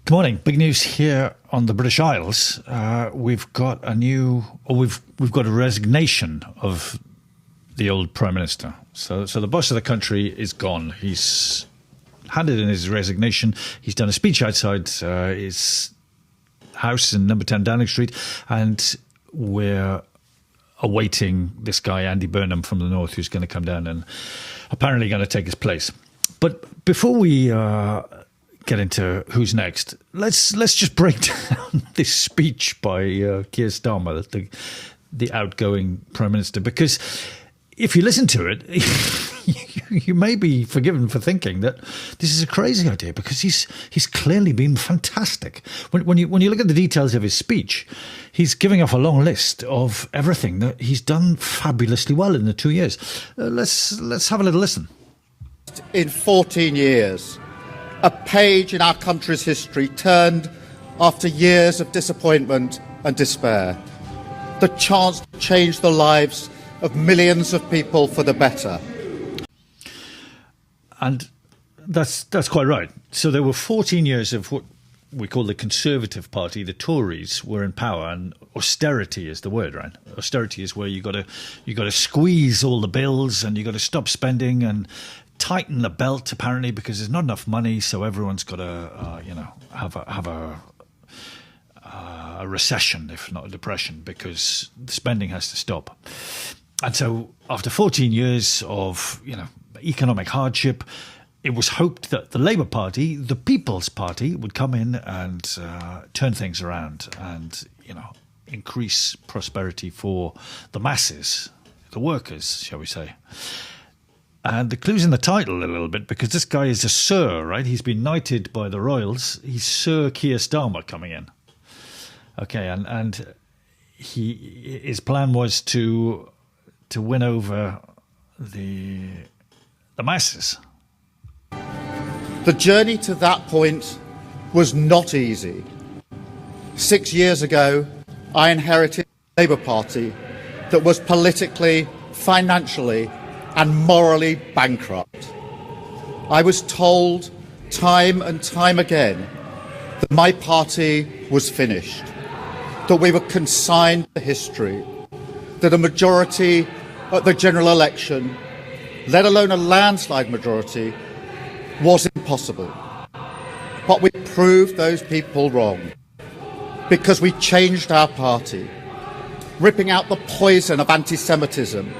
Good morning. Big news here on the British Isles. We've got we've got a resignation of the old Prime Minister. So the boss of the country is gone. He's handed in his resignation. He's done a speech outside his house in number 10 Downing Street, and we're awaiting this guy, Andy Burnham from the north, who's going to come down and apparently going to take his place. But before we get into who's next, let's just break down this speech by Keir Starmer, the outgoing Prime Minister, because if you listen to it, you may be forgiven for thinking that this is a crazy idea, because he's clearly been fantastic. When you look at the details of his speech, he's giving off a long list of everything that he's done fabulously well in the 2 years. Let's have a little listen. In 14 years, a page in our country's history turned after years of disappointment and despair. The chance to change the lives of millions of people for the better. And that's quite right. So there were 14 years of what we call the Conservative Party. The Tories were in power, and austerity is the word, right? Austerity is where you got to squeeze all the bills, and you got to stop spending and tighten the belt, apparently, because there's not enough money. So everyone's got to have a recession, if not a depression, because the spending has to stop. And so after 14 years of economic hardship, it was hoped that the Labour Party, the People's Party, would come in and turn things around and increase prosperity for the masses, the workers, shall we say. And the clue's in the title a little bit, because this guy is a Sir, right? He's been knighted by the royals. He's Sir Keir Starmer coming in. Okay, and his plan was to win over the masses. The journey to that point was not easy. 6 years ago, I inherited a Labour Party that was politically, financially, and morally bankrupt. I was told time and time again that my party was finished, that we were consigned to history, that a majority at the general election, let alone a landslide majority, was impossible. But we proved those people wrong, because we changed our party, ripping out the poison of anti-Semitism.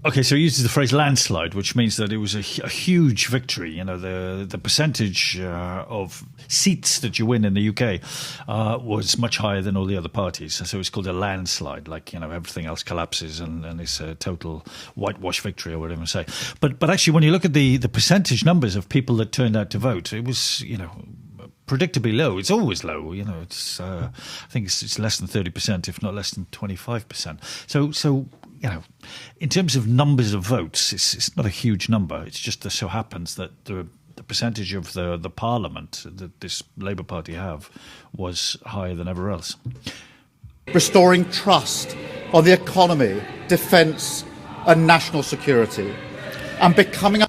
Okay, so he uses the phrase landslide, which means that it was a huge victory. The percentage of seats that you win in the UK was much higher than all the other parties. So it's called a landslide, like, everything else collapses and it's a total whitewash victory, or whatever you say. But actually, when you look at the percentage numbers of people that turned out to vote, it was, predictably low. It's always low. It's I think it's less than 30%, if not less than 25%. So in terms of numbers of votes, it's not a huge number. It's just that so happens that the percentage of the parliament that this Labour Party have was higher than ever else. Restoring trust on the economy, defence and national security, and becoming a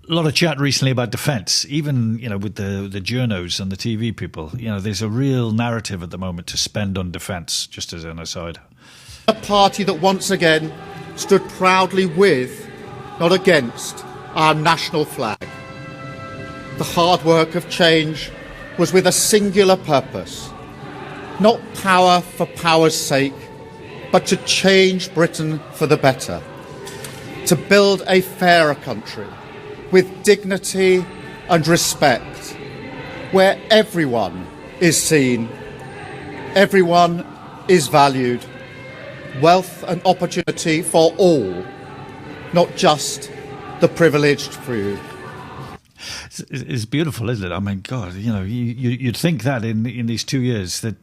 lot of chat recently about defence, even with the journos and the TV people. There's a real narrative at the moment to spend on defence, just as an aside. A party that once again stood proudly with, not against, our national flag. The hard work of change was with a singular purpose, not power for power's sake, but to change Britain for the better, to build a fairer country with dignity and respect, where everyone is seen, everyone is valued, wealth and opportunity for all, not just the privileged few. It's beautiful, isn't it? I mean, God, you'd think that in these 2 years that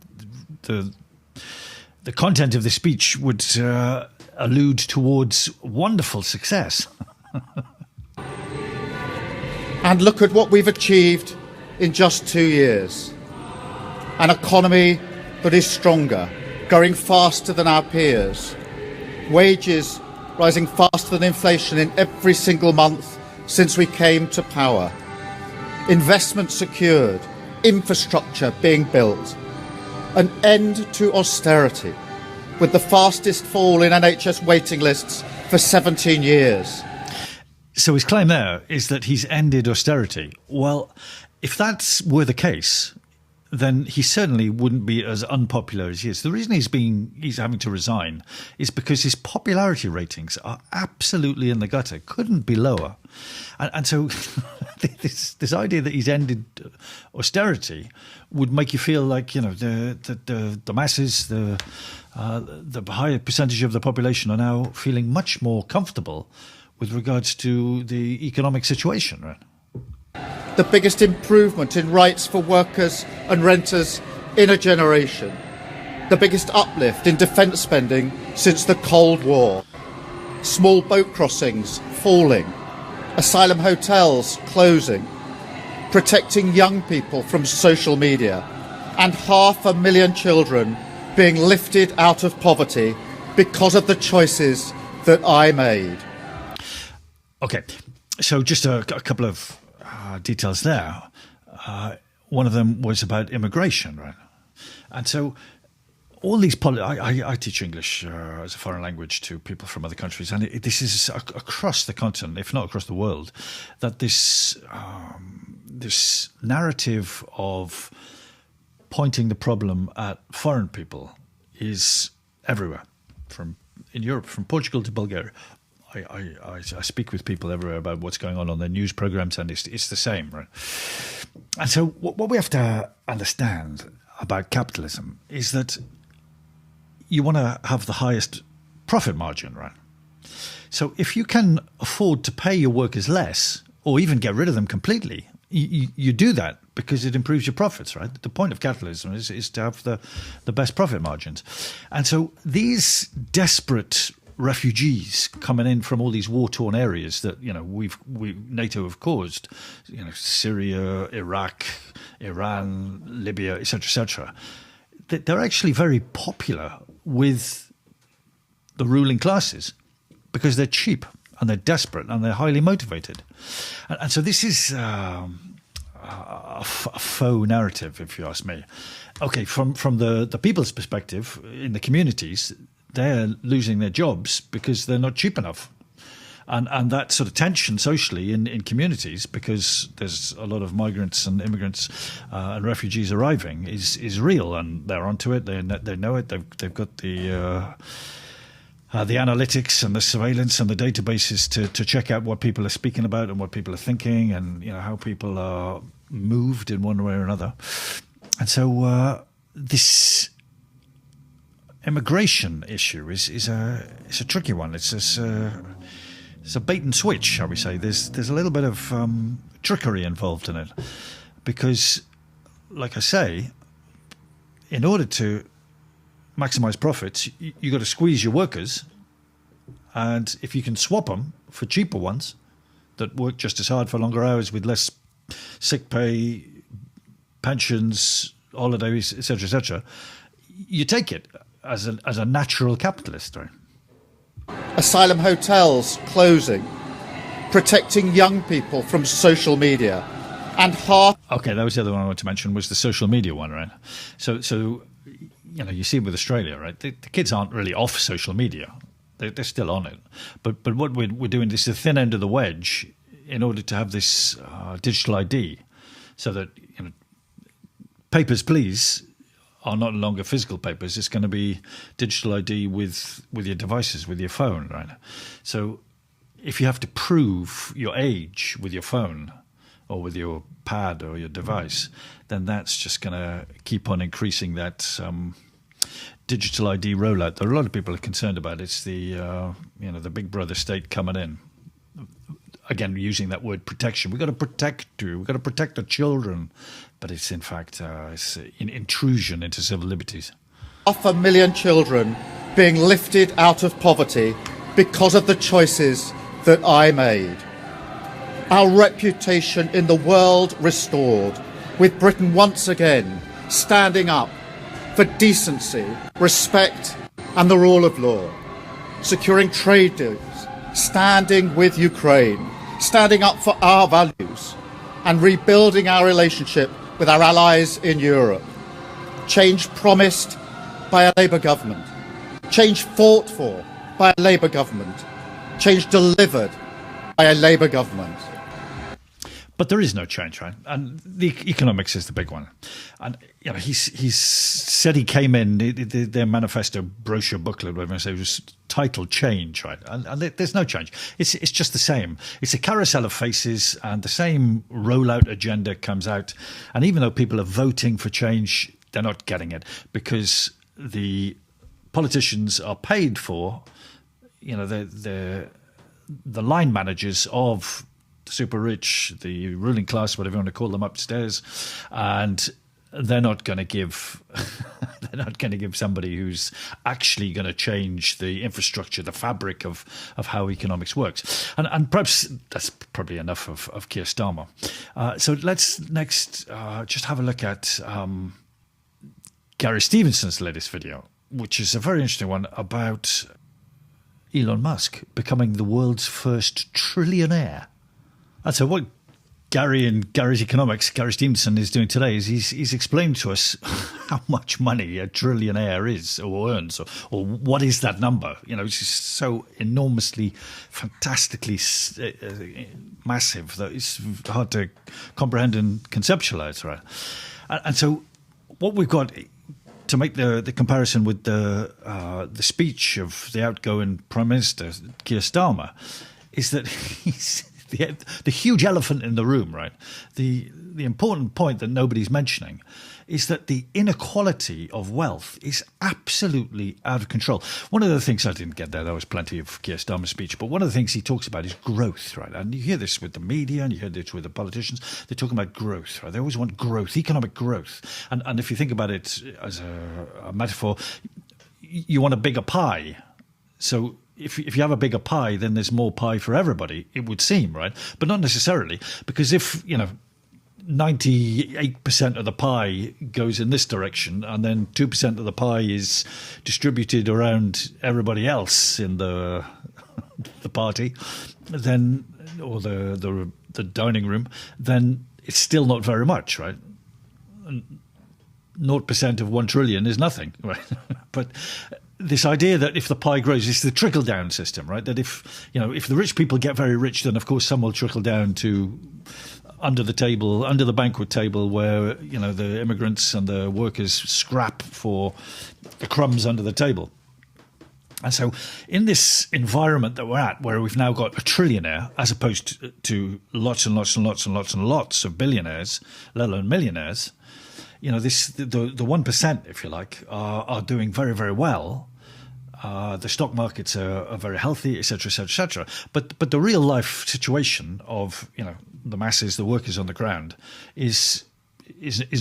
the content of the speech would allude towards wonderful success. And look at what we've achieved in just 2 years. An economy that is stronger, growing faster than our peers, wages rising faster than inflation in every single month since we came to power, investment secured, infrastructure being built, an end to austerity, with the fastest fall in NHS waiting lists for 17 years. So his claim there is that he's ended austerity. Well, if that were the case, then he certainly wouldn't be as unpopular as he is. The reason he's having to resign is because his popularity ratings are absolutely in the gutter, couldn't be lower. And so this idea that he's ended austerity would make you feel like, you know, the masses, the higher percentage of the population are now feeling much more comfortable with regards to the economic situation, right? The biggest improvement in rights for workers and renters in a generation. The biggest uplift in defence spending since the Cold War. Small boat crossings falling. Asylum hotels closing. Protecting young people from social media. And 500,000 children being lifted out of poverty because of the choices that I made. Okay, so just a couple of details there. One of them was about immigration, right? And so all these I teach English as a foreign language to people from other countries, and this is across the continent, if not across the world, that this narrative of pointing the problem at foreign people is everywhere, in Europe, from Portugal to Bulgaria. I speak with people everywhere about what's going on their news programs, and it's the same, right? And so what we have to understand about capitalism is that you want to have the highest profit margin, right? So if you can afford to pay your workers less, or even get rid of them completely, you do that because it improves your profits, right? The point of capitalism is to have the best profit margins. And so these desperate refugees coming in from all these war-torn areas that, you know, NATO have caused, you know, Syria, Iraq, Iran, Libya, etc., they're actually very popular with the ruling classes because they're cheap and they're desperate and they're highly motivated. And so this is a faux narrative, if you ask me. Okay, from the people's perspective, in the communities, they're losing their jobs because they're not cheap enough. And that sort of tension socially in communities, because there's a lot of migrants and immigrants and refugees arriving, is real, and they're onto it. They know it. They've got the analytics and the surveillance and the databases to check out what people are speaking about and what people are thinking, and, you know, how people are moved in one way or another. And so this immigration issue is a tricky one. It's a bait and switch, shall we say. There's a little bit of trickery involved in it, because, like I say, in order to maximize profits, you got to squeeze your workers, and if you can swap them for cheaper ones that work just as hard for longer hours with less sick pay, pensions, holidays, etc., you take it as a natural capitalist, right? Asylum hotels closing, protecting young people from social media, and Okay, that was the other one I wanted to mention, was the social media one, right? So you know, you see with Australia, right? The kids aren't really off social media; they're still on it. But what we're doing, this is the thin end of the wedge in order to have this digital ID, so that, you know, papers, please, are not longer physical papers. It's going to be digital ID with your devices, with your phone, right? So if you have to prove your age with your phone or with your pad or your device, then that's just going to keep on increasing that digital ID rollout. There are a lot of people are concerned about. It's the the Big Brother state coming in. Again, using that word protection. We've got to protect you. We've got to protect the children. But it's, in fact, it's an intrusion into civil liberties. 500,000 children being lifted out of poverty because of the choices that I made. Our reputation in the world restored, with Britain once again standing up for decency, respect and the rule of law. Securing trade deals, standing with Ukraine, standing up for our values, and rebuilding our relationship with our allies in Europe. Change promised by a Labour government. Change fought for by a Labour government. Change delivered by a Labour government. But there is no change, right? And the economics is the big one. And you know, he's said he came in, their manifesto brochure booklet, whatever I say, was titled Change, right? And there's no change. It's just the same. It's a carousel of faces, and the same rollout agenda comes out. And even though people are voting for change, they're not getting it because the politicians are paid for, you know, the line managers of super rich, the ruling class, whatever you want to call them, upstairs, and they're not going to give somebody who's actually going to change the infrastructure, the fabric of how economics works. And perhaps that's probably enough of Keir Starmer. So let's next just have a look at Gary Stevenson's latest video, which is a very interesting one about Elon Musk becoming the world's first trillionaire. And so what Gary and Gary's Economics, Gary Stevenson, is doing today is he's explained to us how much money a trillionaire is or earns, or what is that number. You know, it's just so enormously, fantastically massive that it's hard to comprehend and conceptualize, right? And so what we've got to make the comparison with the speech of the outgoing Prime Minister, Keir Starmer, is that he's the huge elephant in the room, right? The important point that nobody's mentioning is that the inequality of wealth is absolutely out of control. One of the things I didn't get there was plenty of Keir Starmer's speech, but one of the things he talks about is growth, right? And you hear this with the media and you hear this with the politicians. They're talking about growth, right? They always want growth, economic growth. And if you think about it as a metaphor, you want a bigger pie. So if you have a bigger pie, then there's more pie for everybody, it would seem, right? But not necessarily, because if, 98% of the pie goes in this direction and then 2% of the pie is distributed around everybody else in the party, then, or the dining room, then it's still not very much, right? 0% of 1 trillion is nothing, right? But this idea that if the pie grows, it's the trickle-down system, right? That if the rich people get very rich, then of course some will trickle down to under the banquet table, where the immigrants and the workers scrap for the crumbs under the table. And so, in this environment that we're at, where we've now got a trillionaire as opposed to lots and lots and lots and lots and lots of billionaires, let alone millionaires, the 1%, if you like, are doing very, very well. The stock markets are very healthy, et cetera, et cetera, et cetera. But the real life situation of the masses, the workers on the ground, is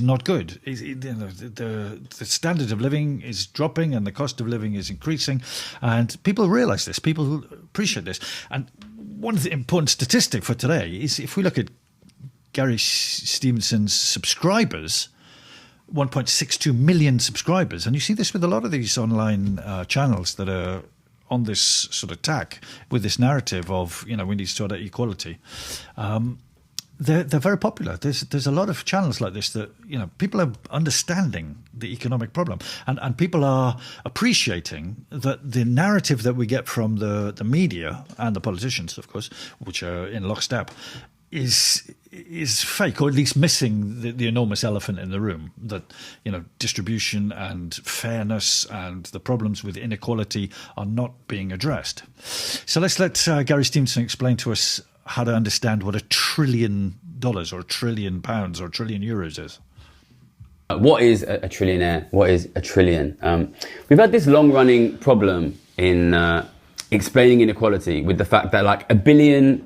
not good. The standard of living is dropping, and the cost of living is increasing, and people realise this. People appreciate this. And one of the important statistics for today is if we look at Gary Stevenson's subscribers. 1.62 million subscribers. And you see this with a lot of these online channels that are on this sort of tack with this narrative of, we need to sort out equality. They're very popular. There's a lot of channels like this that, people are understanding the economic problem. And people are appreciating that the narrative that we get from the media and the politicians, of course, which are in lockstep, is fake, or at least missing the enormous elephant in the room, that distribution and fairness and the problems with inequality are not being addressed. So let's let Gary Stevenson explain to us how to understand what $1 trillion or £1 trillion or €1 trillion is. What is a trillionaire? What is a trillion? We've had this long-running problem in explaining inequality with the fact that like $1 billion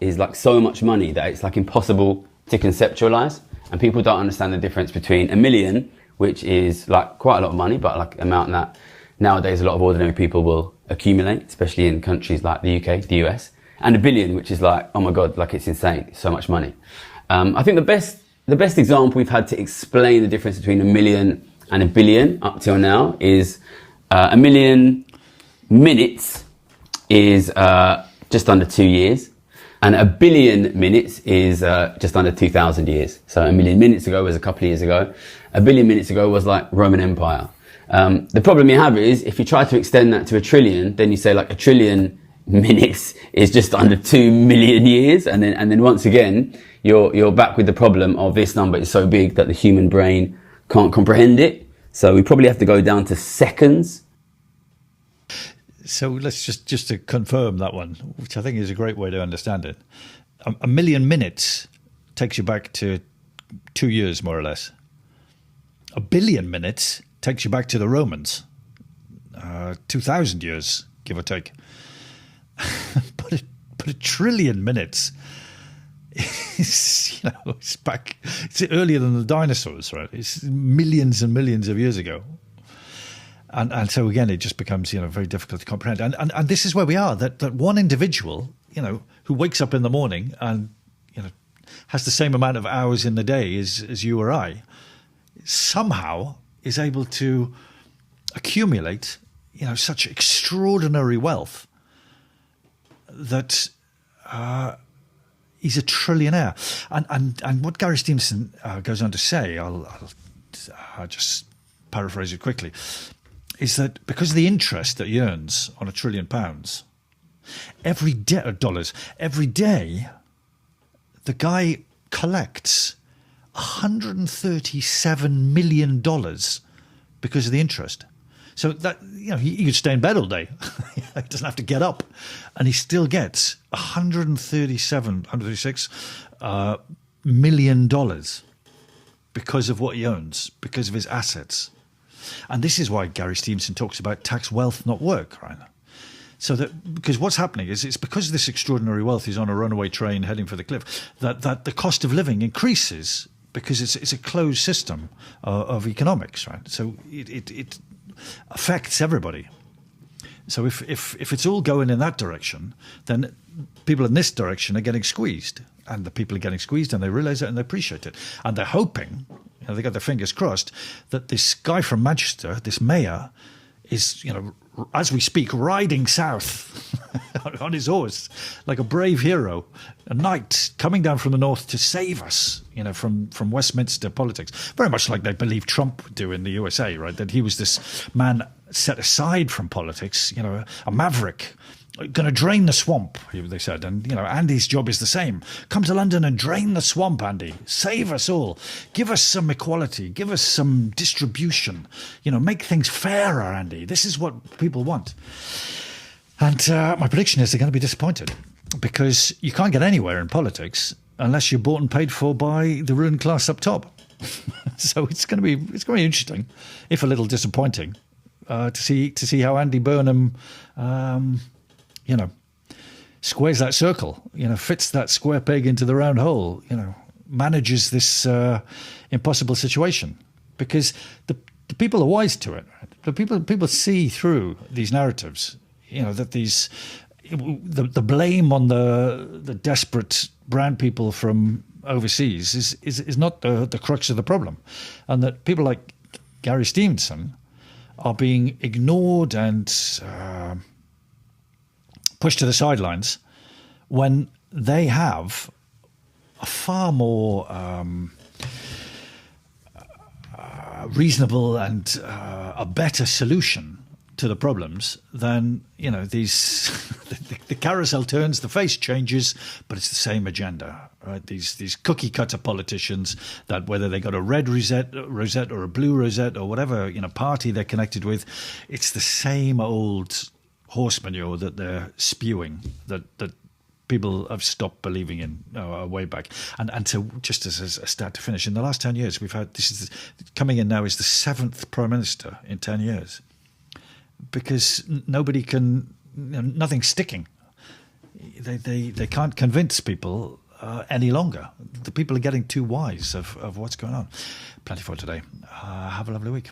is like so much money that it's like impossible to conceptualize, and people don't understand the difference between $1 million, which is like quite a lot of money, but like amount that nowadays a lot of ordinary people will accumulate, especially in countries like the UK, the US, and $1 billion, which is like, oh my God, like it's insane, it's so much money. I think the best example we've had to explain the difference between $1 million and $1 billion up till now is 1 million minutes is just under 2 years. And a billion minutes is just under 2,000 years. So a million minutes ago was a couple of years ago. A billion minutes ago was like Roman Empire. The problem you have is if you try to extend that to a trillion, then you say like a trillion minutes is just under 2 million years. And then once again, you're back with the problem of this number is so big that the human brain can't comprehend it. So we probably have to go down to seconds. So let's just to confirm that one, which I think is a great way to understand it. A million minutes takes you back to 2 years, more or less. A billion minutes takes you back to the Romans, 2,000 years, give or take. but a trillion minutes is, it's back. It's earlier than the dinosaurs, right? It's millions and millions of years ago. And so again, it just becomes, very difficult to comprehend. And this is where we are, that one individual, who wakes up in the morning and, has the same amount of hours in the day as you or I, somehow is able to accumulate, such extraordinary wealth that he's a trillionaire. And what Gary Stevenson goes on to say, I'll just paraphrase it quickly, is that because of the interest that he earns on £1 trillion every day, dollars, every day, the guy collects $137 million because of the interest. So that, he could stay in bed all day. He doesn't have to get up. And he still gets $136 million because of what he owns, because of his assets. And this is why Gary Stevenson talks about tax wealth, not work, right? So that, because what's happening is it's because this extraordinary wealth is on a runaway train heading for the cliff, that the cost of living increases because it's a closed system of economics, right? So it affects everybody. So if it's all going in that direction, then people in this direction are getting squeezed, and the people are getting squeezed, and they realize it and they appreciate it, and they're hoping, they got their fingers crossed, that this guy from Manchester, this mayor, is, as we speak, riding south on his horse like a brave hero, a knight coming down from the north to save us, from Westminster politics. Very much like they believe Trump would do in the USA, right? That he was this man set aside from politics, a maverick, going to drain the swamp, they said. And, Andy's job is the same. Come to London and drain the swamp, Andy. Save us all. Give us some equality. Give us some distribution. Make things fairer, Andy. This is what people want. And my prediction is they're going to be disappointed, because you can't get anywhere in politics unless you're bought and paid for by the ruling class up top. So it's going to be interesting, if a little disappointing, to see how Andy Burnham squares that circle, fits that square peg into the round hole, manages this impossible situation. Because the people are wise to it. The people see through these narratives, that the blame on the desperate brown people from overseas is not the crux of the problem. And that people like Gary Stevenson are being ignored and pushed to the sidelines when they have a far more reasonable and a better solution to the problems than these. The carousel turns, the face changes, but it's the same agenda, right? These cookie cutter politicians that, whether they got a red rosette or a blue rosette or whatever party they're connected with, it's the same old horse manure that they're spewing, that people have stopped believing in way back. And so, just as a start to finish, in the last 10 years, we've had, coming in now is the 7th Prime Minister in 10 years. Because nobody can, nothing's sticking. They can't convince people any longer. The people are getting too wise of what's going on. Plenty for today. Have a lovely week.